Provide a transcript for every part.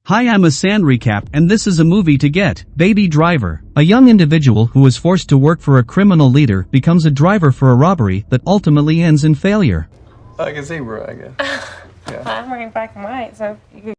Hi, I'm a Sand Recap and this is a movie to get. Baby Driver. A young individual who is forced to work for a criminal leader becomes a driver for a robbery that ultimately ends in failure. I can see, bro, I guess. Yeah. I'm wearing black and white, so you can...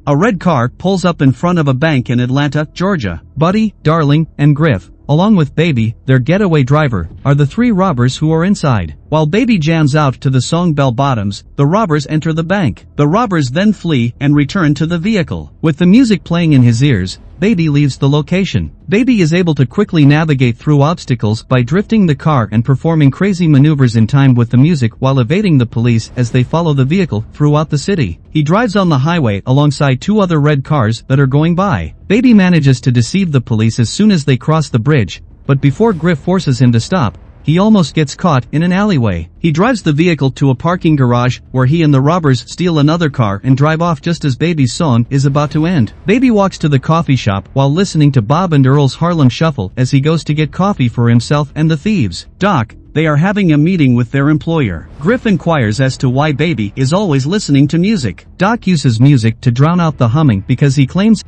A red car pulls up in front of a bank in Atlanta, Georgia. Buddy, Darling, and Griff, along with Baby, their getaway driver, are the three robbers who are inside. While Baby jams out to the song Bell Bottoms, the robbers enter the bank. The robbers then flee and return to the vehicle. With the music playing in his ears, Baby leaves the location. Baby is able to quickly navigate through obstacles by drifting the car and performing crazy maneuvers in time with the music while evading the police as they follow the vehicle throughout the city. He drives on the highway alongside two other red cars that are going by. Baby manages to deceive the police as soon as they cross the bridge, but before Griff forces him to stop, he almost gets caught in an alleyway. He drives the vehicle to a parking garage where he and the robbers steal another car and drive off just as Baby's song is about to end. Baby walks to the coffee shop while listening to Bob and Earl's Harlem Shuffle as he goes to get coffee for himself and the thieves. Doc, they are having a meeting with their employer. Griff inquires as to why Baby is always listening to music. Doc uses music to drown out the humming because he claims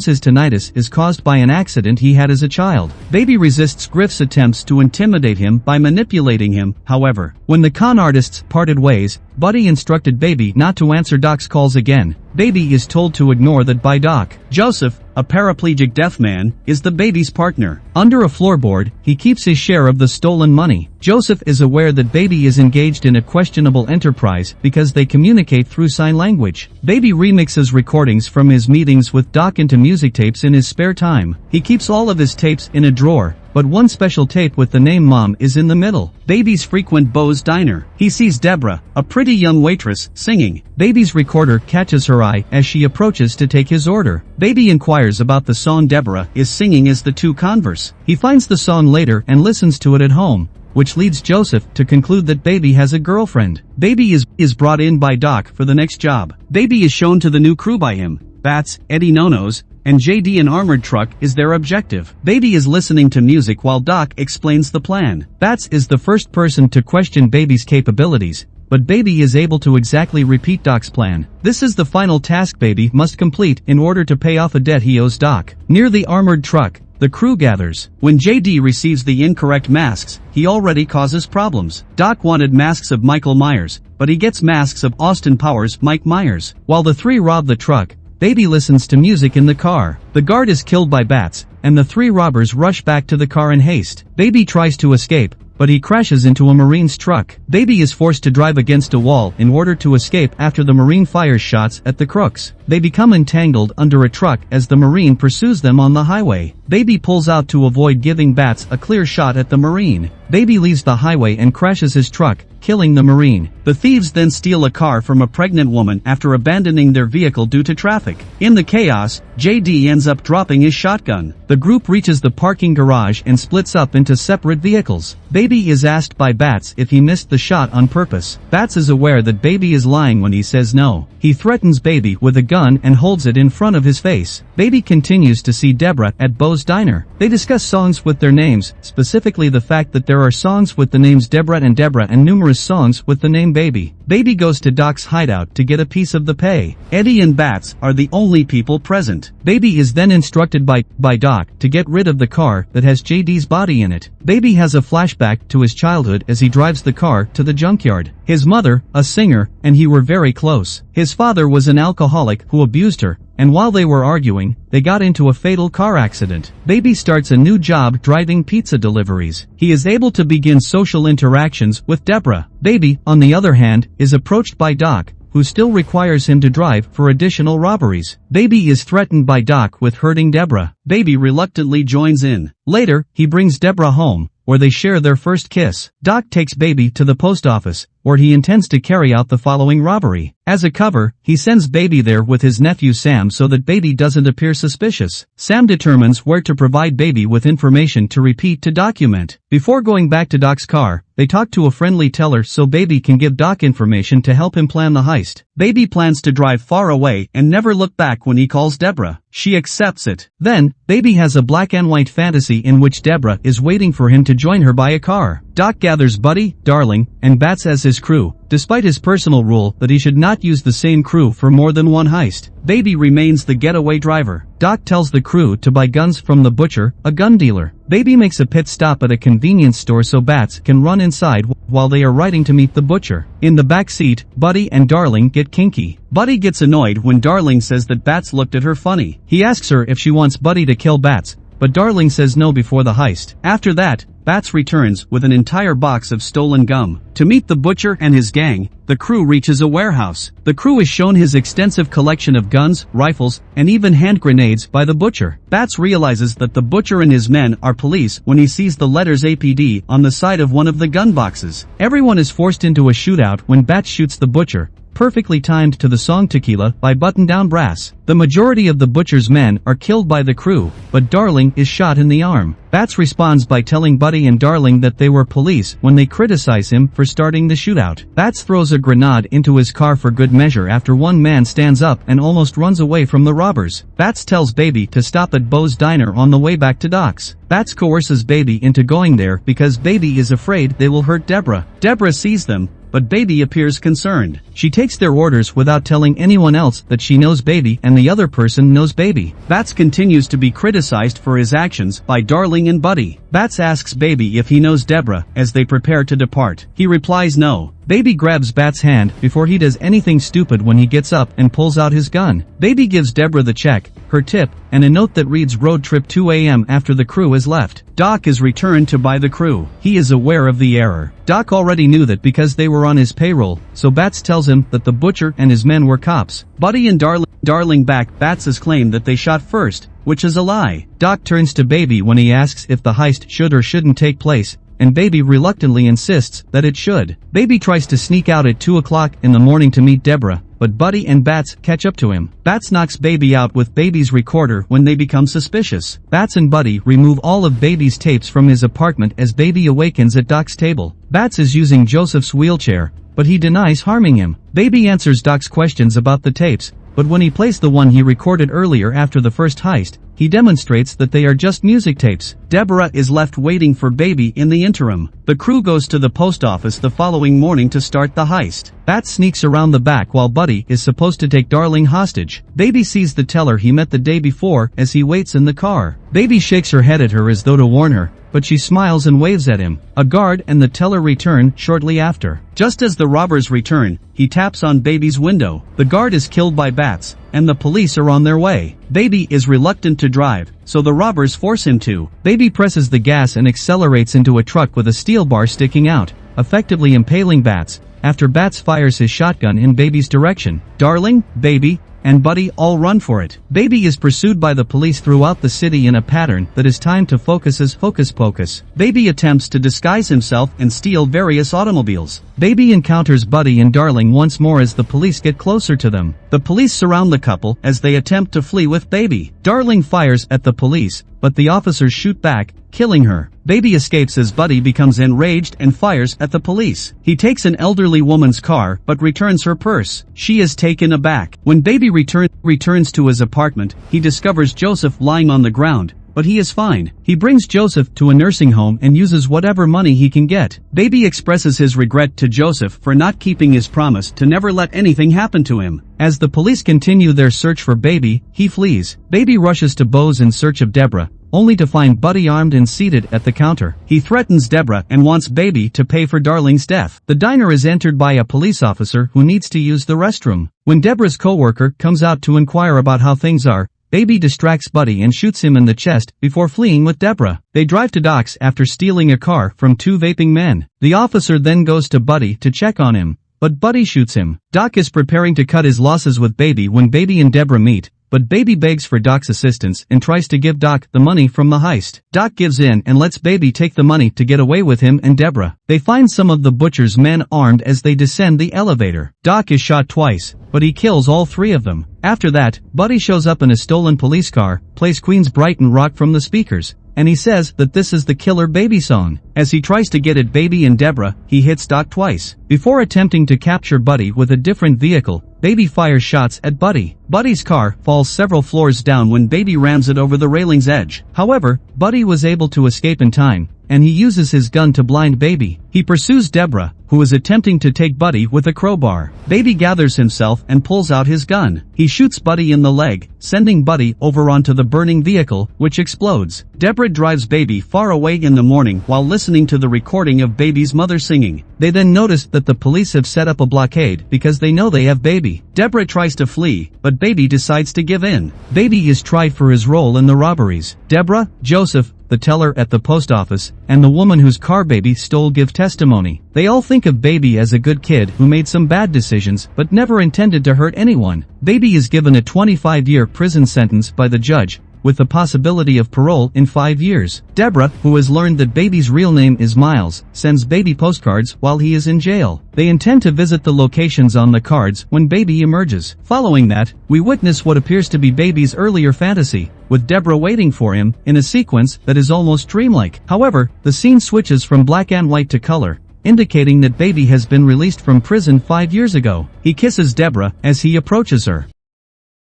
his tinnitus is caused by an accident he had as a child. Baby resists Griff's attempts to intimidate him by manipulating him. However, when the con artists parted ways, Buddy instructed Baby not to answer Doc's calls again. Baby is told to ignore that by Doc. Joseph, a paraplegic deaf man, is the Baby's partner. Under a floorboard, he keeps his share of the stolen money. Joseph is aware that Baby is engaged in a questionable enterprise because they communicate through sign language. Baby remixes recordings from his meetings with Doc into music tapes in his spare time. He keeps all of his tapes in a drawer, but one special tape with the name Mom is in the middle. Baby's frequent Bo's Diner. He sees Deborah, a pretty young waitress, singing. Baby's recorder catches her eye as she approaches to take his order. Baby inquires about the song Deborah is singing as the two converse. He finds the song later and listens to it at home, which leads Joseph to conclude that Baby has a girlfriend. Baby is brought in by Doc for the next job. Baby is shown to the new crew by him. Bats, Eddie No-Nos, and JD an armored truck is their objective. Baby is listening to music while Doc explains the plan. Bats is the first person to question Baby's capabilities, but Baby is able to exactly repeat Doc's plan. This is the final task Baby must complete in order to pay off a debt he owes Doc. Near the armored truck, the crew gathers. When JD receives the incorrect masks, he already causes problems. Doc wanted masks of Michael Myers, but he gets masks of Austin Powers' Mike Myers. While the three rob the truck, Baby listens to music in the car. The guard is killed by bats, and the three robbers rush back to the car in haste. Baby tries to escape, but he crashes into a Marine's truck. Baby is forced to drive against a wall in order to escape after the Marine fires shots at the crooks. They become entangled under a truck as the Marine pursues them on the highway. Baby pulls out to avoid giving bats a clear shot at the Marine. Baby leaves the highway and crashes his truck, killing the Marine. The thieves then steal a car from a pregnant woman after abandoning their vehicle due to traffic. In the chaos, JD ends up dropping his shotgun. The group reaches the parking garage and splits up into separate vehicles. Baby is asked by Bats if he missed the shot on purpose. Bats is aware that Baby is lying when he says no. He threatens Baby with a gun and holds it in front of his face. Baby continues to see Deborah at Bo's Diner. They discuss songs with their names, specifically the fact that there are songs with the names Deborah and numerous songs with the name Baby. Baby goes to Doc's hideout to get a piece of the pay. Eddie and Bats are the only people present. Baby is then instructed by Doc to get rid of the car that has JD's body in it. Baby has a flashback to his childhood as he drives the car to the junkyard. His mother, a singer, and he were very close. His father was an alcoholic who abused her, and while they were arguing, they got into a fatal car accident. Baby starts a new job driving pizza deliveries. He is able to begin social interactions with Deborah. Baby, on the other hand, is approached by Doc, who still requires him to drive for additional robberies. Baby is threatened by Doc with hurting Deborah. Baby reluctantly joins in. Later, he brings Deborah home, where they share their first kiss. Doc takes Baby to the post office, where he intends to carry out the following robbery. As a cover, he sends Baby there with his nephew Sam so that Baby doesn't appear suspicious. Sam determines where to provide Baby with information to repeat to document. Before going back to Doc's car, they talk to a friendly teller so Baby can give Doc information to help him plan the heist. Baby plans to drive far away and never look back when he calls Deborah. She accepts it. Then, Baby has a black and white fantasy in which Deborah is waiting for him to join her by a car. Doc gathers Buddy, Darling, and Bats as his crew, despite his personal rule that he should not use the same crew for more than one heist. Baby remains the getaway driver. Doc tells the crew to buy guns from the butcher, a gun dealer. Baby makes a pit stop at a convenience store so Bats can run inside while they are riding to meet the butcher. In the back seat, Buddy and Darling get kinky. Buddy gets annoyed when Darling says that Bats looked at her funny. He asks her if she wants Buddy to kill Bats, but Darling says no before the heist. After that, Bats returns with an entire box of stolen gum. To meet the butcher and his gang, the crew reaches a warehouse. The crew is shown his extensive collection of guns, rifles, and even hand grenades by the butcher. Bats realizes that the butcher and his men are police when he sees the letters APD on the side of one of the gun boxes. Everyone is forced into a shootout when Bats shoots the butcher, perfectly timed to the song Tequila by Button Down Brass. The majority of the butcher's men are killed by the crew, but Darling is shot in the arm. Bats responds by telling Buddy and Darling that they were police when they criticize him for starting the shootout. Bats throws a grenade into his car for good measure after one man stands up and almost runs away from the robbers. Bats tells Baby to stop at Bo's diner on the way back to Doc's. Bats coerces Baby into going there because Baby is afraid they will hurt Deborah. Deborah sees them, but Baby appears concerned. She takes their orders without telling anyone else that she knows Baby and the other person knows Baby. Bats continues to be criticized for his actions by Darling and Buddy. Bats asks Baby if he knows Deborah as they prepare to depart. He replies no. Baby grabs Bat's hand before he does anything stupid when he gets up and pulls out his gun. Baby gives Deborah the check, her tip, and a note that reads road trip 2 a.m. after the crew is left. Doc is returned to buy the crew. He is aware of the error. Doc already knew that because they were on his payroll, so Bats tells him that the butcher and his men were cops. Buddy and Darling back Bats' claim that they shot first, which is a lie. Doc turns to Baby when he asks if the heist should or shouldn't take place, and Baby reluctantly insists that it should. Baby tries to sneak out at 2 o'clock in the morning to meet Deborah, but Buddy and Bats catch up to him. Bats knocks Baby out with Baby's recorder when they become suspicious. Bats and Buddy remove all of Baby's tapes from his apartment as Baby awakens at Doc's table. Bats is using Joseph's wheelchair, but he denies harming him. Baby answers Doc's questions about the tapes, but when he plays the one he recorded earlier after the first heist, he demonstrates that they are just music tapes. Deborah is left waiting for Baby in the interim. The crew goes to the post office the following morning to start the heist. Bats sneaks around the back while Buddy is supposed to take Darling hostage. Baby sees the teller he met the day before as he waits in the car. Baby shakes her head at her as though to warn her, but she smiles and waves at him. A guard and the teller return shortly after. Just as the robbers return, he taps on Baby's window. The guard is killed by Bats, and the police are on their way. Baby is reluctant to drive, so the robbers force him to. Baby presses the gas and accelerates into a truck with a steel bar sticking out, effectively impaling Bats, after Bats fires his shotgun in Baby's direction. Darling, Baby, and Buddy all run for it. Baby is pursued by the police throughout the city in a pattern that is timed to focus as Hocus Pocus. Baby attempts to disguise himself and steal various automobiles. Baby encounters Buddy and Darling once more as the police get closer to them. The police surround the couple as they attempt to flee with Baby. Darling fires at the police, but the officers shoot back, killing her. Baby escapes as Buddy becomes enraged and fires at the police. He takes an elderly woman's car but returns her purse. She is taken aback. When Baby returns to his apartment, he discovers Joseph lying on the ground, but he is fine. He brings Joseph to a nursing home and uses whatever money he can get. Baby expresses his regret to Joseph for not keeping his promise to never let anything happen to him. As the police continue their search for Baby, he flees. Baby rushes to Bo's in search of Deborah, only to find Buddy armed and seated at the counter. He threatens Deborah and wants Baby to pay for Darling's death. The diner is entered by a police officer who needs to use the restroom. When Deborah's co-worker comes out to inquire about how things are, Baby distracts Buddy and shoots him in the chest before fleeing with Deborah. They drive to Doc's after stealing a car from 2 vaping men. The officer then goes to Buddy to check on him, but Buddy shoots him. Doc is preparing to cut his losses with Baby when Baby and Deborah meet, but Baby begs for Doc's assistance and tries to give Doc the money from the heist. Doc gives in and lets Baby take the money to get away with him and Deborah. They find some of the butcher's men armed as they descend the elevator. Doc is shot twice, but he kills all 3 of them. After that, Buddy shows up in a stolen police car, plays Queen's Brighton Rock from the speakers, and he says that this is the Killer Baby song. As he tries to get at Baby and Deborah, he hits Doc twice. Before attempting to capture Buddy with a different vehicle, Baby fires shots at Buddy. Buddy's car falls several floors down when Baby rams it over the railing's edge. However, Buddy was able to escape in time, and he uses his gun to blind Baby. He pursues Deborah, who is attempting to take Buddy with a crowbar. Baby gathers himself and pulls out his gun. He shoots Buddy in the leg, sending Buddy over onto the burning vehicle, which explodes. Deborah drives Baby far away in the morning while listening to the recording of Baby's mother singing. They then notice that the police have set up a blockade because they know they have Baby. Deborah tries to flee, but Baby decides to give in. Baby is tried for his role in the robberies. Deborah, Joseph, the teller at the post office, and the woman whose car Baby stole give testimony. They all think of Baby as a good kid who made some bad decisions but never intended to hurt anyone. Baby is given a 25-year prison sentence by the judge, with the possibility of parole in 5 years. Deborah, who has learned that Baby's real name is Miles, sends Baby postcards while he is in jail. They intend to visit the locations on the cards when Baby emerges. Following that, we witness what appears to be Baby's earlier fantasy, with Deborah waiting for him, in a sequence that is almost dreamlike. However, the scene switches from black and white to color, indicating that Baby has been released from prison 5 years ago. He kisses Deborah as he approaches her.